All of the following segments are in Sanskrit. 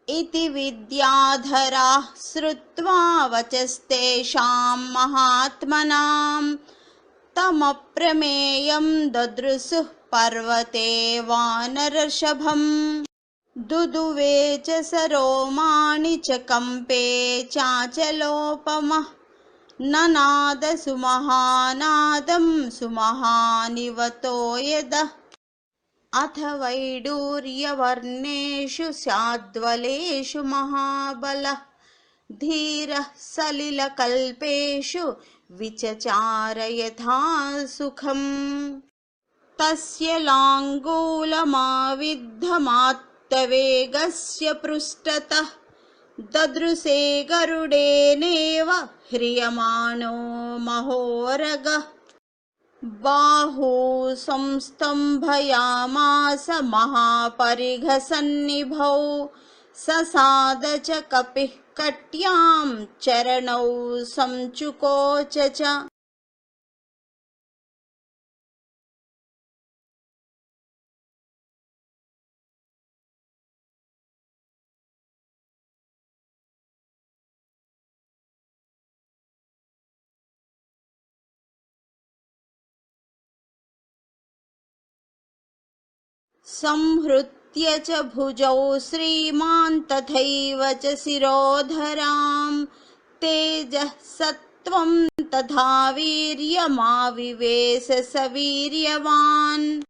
इति विद्याधराः श्रुत्वा वचस्तेषां महात्मनां तमप्रमेयं ददृशुः पर्वते वानरर्षभम्। दुदुवे च सरोमाणि च कम्पे चाचलोपमः ननाद सुमहानादं सुमहानिवतो यदः। अथ वैडूर्यवर्णेषु स्याद्वलेषु महाबलः धीरः सलिलकल्पेषु विचचार यथा सुखम्। तस्य लाङ्गूलमाविद्धमात्तवेगस्य पृष्ठतः ददृशे गरुडेनेव ह्रियमाणो महोरगः। बाहू संस्तम्भयामास महापरिघसन्निभौ ससाद च कपिः कट्यां चरणौ संचुकोच च। संहृत्य च भुजौ श्रीमान् तथैव च शिरोधरां तेजः सत्त्वं तथा वीर्यमाविवेश सवीर्यवान्।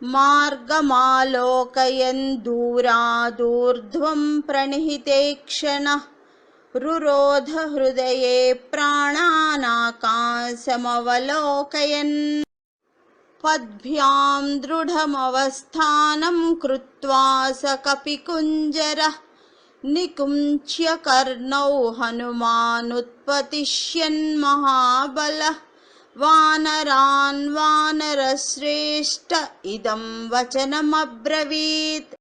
मार्गमालोकयन् दूरादूर्ध्वं प्रणिहिते क्षणः रुरोध हृदये प्राणानाकाशमवलोकयन्। पद्भ्यां दृढमवस्थानं कृत्वा स कपिकुञ्जरः निकुञ्च्य कर्णौ हनुमानुत्पतिष्यन्महाबलः वानरान् वानरश्रेष्ठ इदं वचनमब्रवीत्।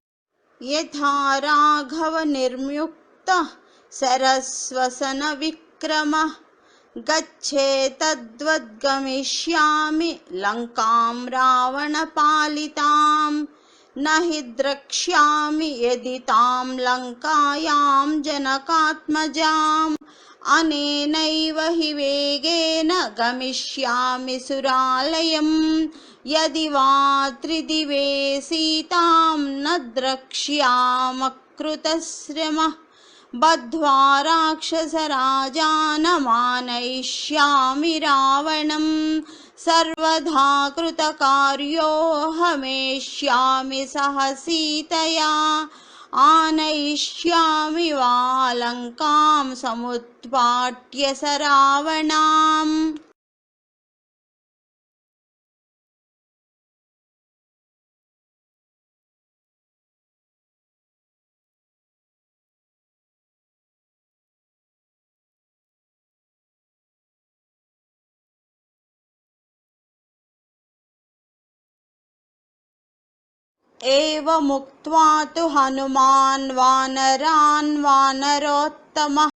यथा राघव निर्म्युक्तः सरस्वसन विक्रमः गच्छेतद्वद्गमिष्यामि लङ्कां रावणपालितां न हि द्रक्ष्यामि यदि तां लङ्कायां जनकात्मजाम्। अनेनैव हि वेगेन गमिष्यामि सुरालयम् यदि वा त्रिदिवे सीतां न द्रक्ष्यामकृतश्रमः। बद्ध्वा राक्षसराजानमानयिष्यामि रावणं सर्वधा कृतकार्योऽहमेष्यामि सह सीतया। आनयिष्यामि वा लङ्कां समुत्पाट्य स रावणाम्। एवमुक्त्वा तु हनुमान् वानरान् वानरोत्तमः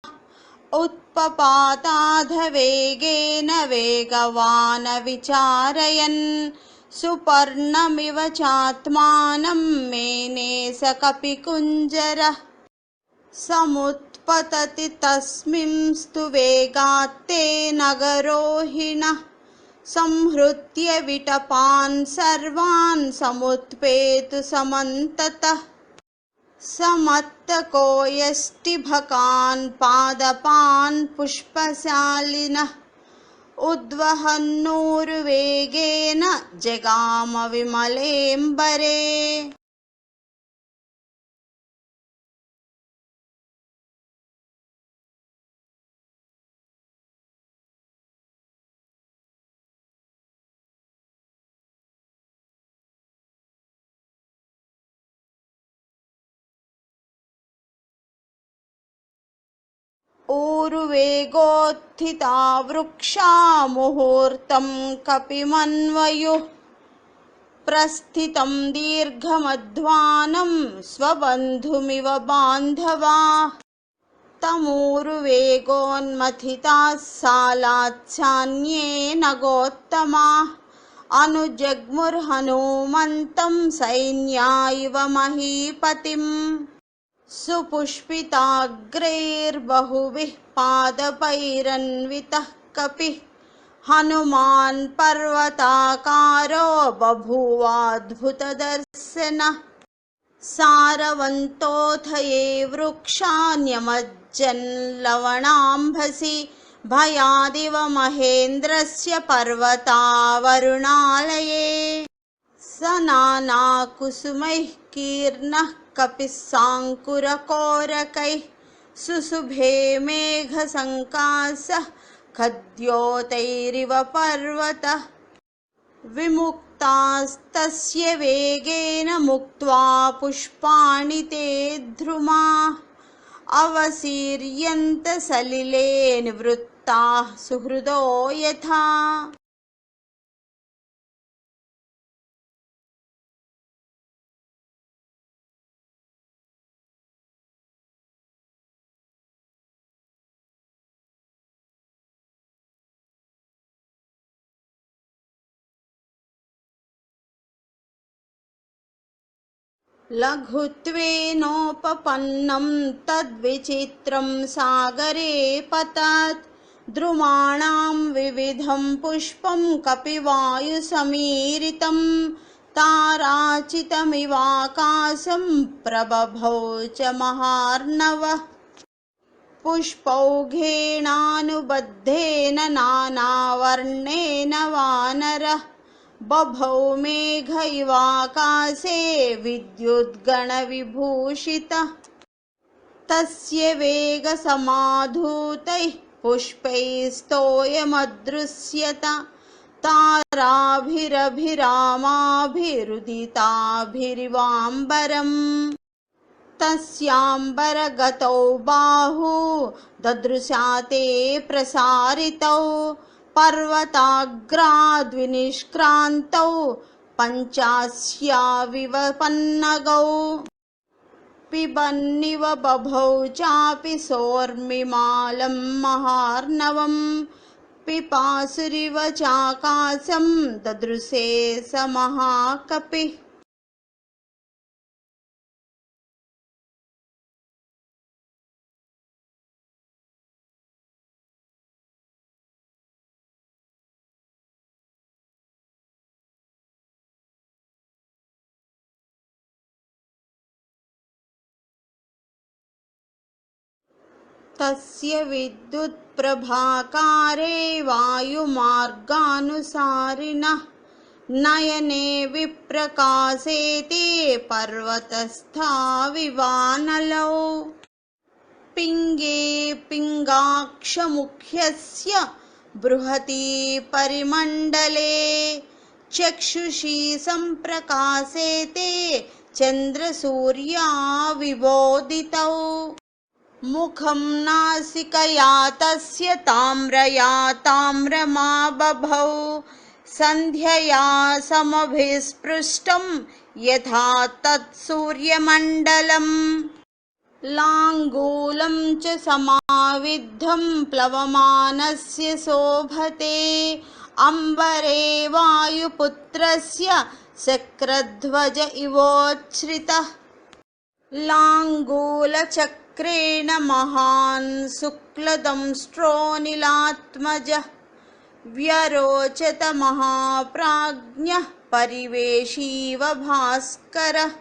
उत्पपाताधवेगेन वेगवान् विचारयन् सुपर्णमिव चात्मानं मेने स कपिकुञ्जरः। समुत्पतति तस्मिंस्तु वेगात्ते नगरोहिणः संहृत्य विटपान् सर्वान् समुत्पेतु समन्ततः। समत्तको यष्टिभकान् पादपान् पुष्पशालिनः उद्वहन्नूरुवेगेन जगाम विमलेऽम्बरे। ऊरुवेगोत्थिता वृक्षा मुहूर्तं कपिमन्वयुः प्रस्थितं दीर्घमध्वानं स्वबन्धुमिव बान्धवाः। तमूरुवेगोन्मथिताः सालाच्छान्ये नगोत्तमाः अनुजग्मुर्हनुमन्तं सैन्या इव महीपतिम्। सुपुष्पिताग्रैर्बहुभिः पादपैरन्वितः कपिः हनुमान् पर्वताकारो बभूवाद्भुतदर्शनः सारवन्तोऽथ ये वृक्षान्यमज्जन् लवणाम्भसि भयादिव महेन्द्रस्य पर्वता वरुणालये स नानाकुसुमैः कीर्णः कपिः साङ्कुरकोरकैः सुशुभे मेघसङ्कासः खद्योतैरिव पर्वतः विमुक्तास्तस्य वेगेन मुक्त्वा पुष्पाणि ते ध्रुमाः अवसीर्यन्त सलिले निवृत्ताः सुहृदो यथा लघुत्वेनोपपन्नं तद्विचित्रं सागरे पतत् द्रुमाणां विविधं पुष्पं कपिवायुसमीरितं ताराचितमिवाकाशं प्रबभौ च महार्णवः पुष्पौघेणानुबद्धेन नानावर्णेन वानरः बभौ मेघ इवाकाशे विद्युद्गणविभूषितः तस्य वेगसमाधूतैः पुष्पैस्तोयमदृश्यत ताराभिरभिरामाभिरुदिताभिरिवाम्बरम् तस्याम्बरगतौ बाहू ददृशा ते प्रसारितौ पर्वताग्राद्विनिष्क्रान्तौ पञ्चास्याविवपन्नगौ पिबन्निव बभौ चापि सोर्मिमालं महार्णवं पिपासुरिव चाकाशं ददृशे स महाकपिः तस्य विद्युत्प्रभाकारे वायुमार्गानुसारिणः नयने विप्रकाशे ते पर्वतस्था विवानलौ पिङ्गे पिङ्गाक्षमुख्यस्य बृहति परिमण्डले चक्षुषी सम्प्रकाशे ते चन्द्रसूर्या विबोधितौ मुखं नासिकया तस्य ताम्रया ताम्रमा बभौ सन्ध्यया समभिस्पृष्टं यथा तत्सूर्यमण्डलम् लाङ्गूलं च समाविद्धं प्लवमानस्य शोभते अम्बरे वायुपुत्रस्य शक्रध्वज इवोच्छ्रितः लाङ्गूलचक्रेण महान् शुक्लदंष्ट्रोऽनिलात्मजः व्यरोचत महाप्राज्ञः परिवेशीव भास्करः